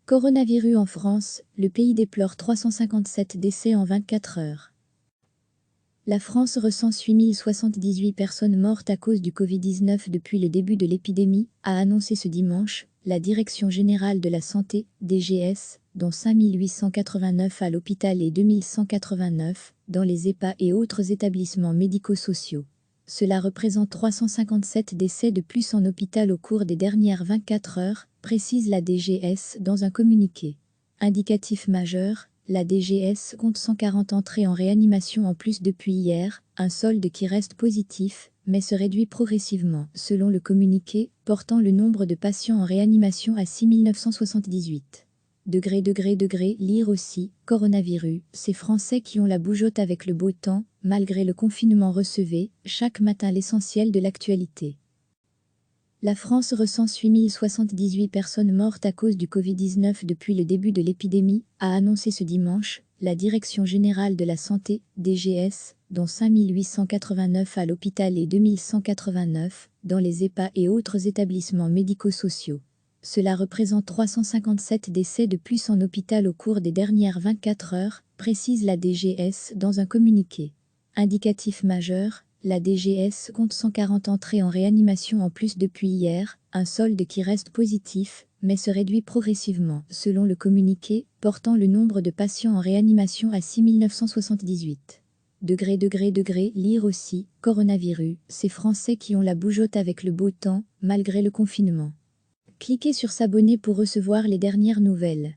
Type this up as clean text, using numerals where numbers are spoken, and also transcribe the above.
Coronavirus en France, le pays déplore 357 décès en 24 heures. La France recense 8078 personnes mortes à cause du Covid-19 depuis le début de l'épidémie, a annoncé ce dimanche la Direction générale de la santé, DGS, dont 5889 à l'hôpital et 2189 dans les EHPAD et autres établissements médico-sociaux. Cela représente 357 décès de plus en hôpital au cours des dernières 24 heures, précise la DGS dans un communiqué. Indicatif majeur, la DGS compte 140 entrées en réanimation en plus depuis hier, un solde qui reste positif, mais se réduit progressivement, selon le communiqué, portant le nombre de patients en réanimation à 6978. Lire aussi, coronavirus, ces Français qui ont la bougeotte avec le beau temps, malgré le confinement recevez, chaque matin l'essentiel de l'actualité. La France recense 8078 personnes mortes à cause du Covid-19 depuis le début de l'épidémie, a annoncé ce dimanche la Direction générale de la santé, DGS, dont 5889 à l'hôpital et 2189 dans les EHPAD et autres établissements médico-sociaux. Cela représente 357 décès de plus en hôpital au cours des dernières 24 heures, précise la DGS dans un communiqué. Indicatif majeur, la DGS compte 140 entrées en réanimation en plus depuis hier, un solde qui reste positif, mais se réduit progressivement, selon le communiqué, portant le nombre de patients en réanimation à 6978. Lire aussi, coronavirus, ces Français qui ont la bougeotte avec le beau temps, malgré le confinement. Cliquez sur s'abonner pour recevoir les dernières nouvelles.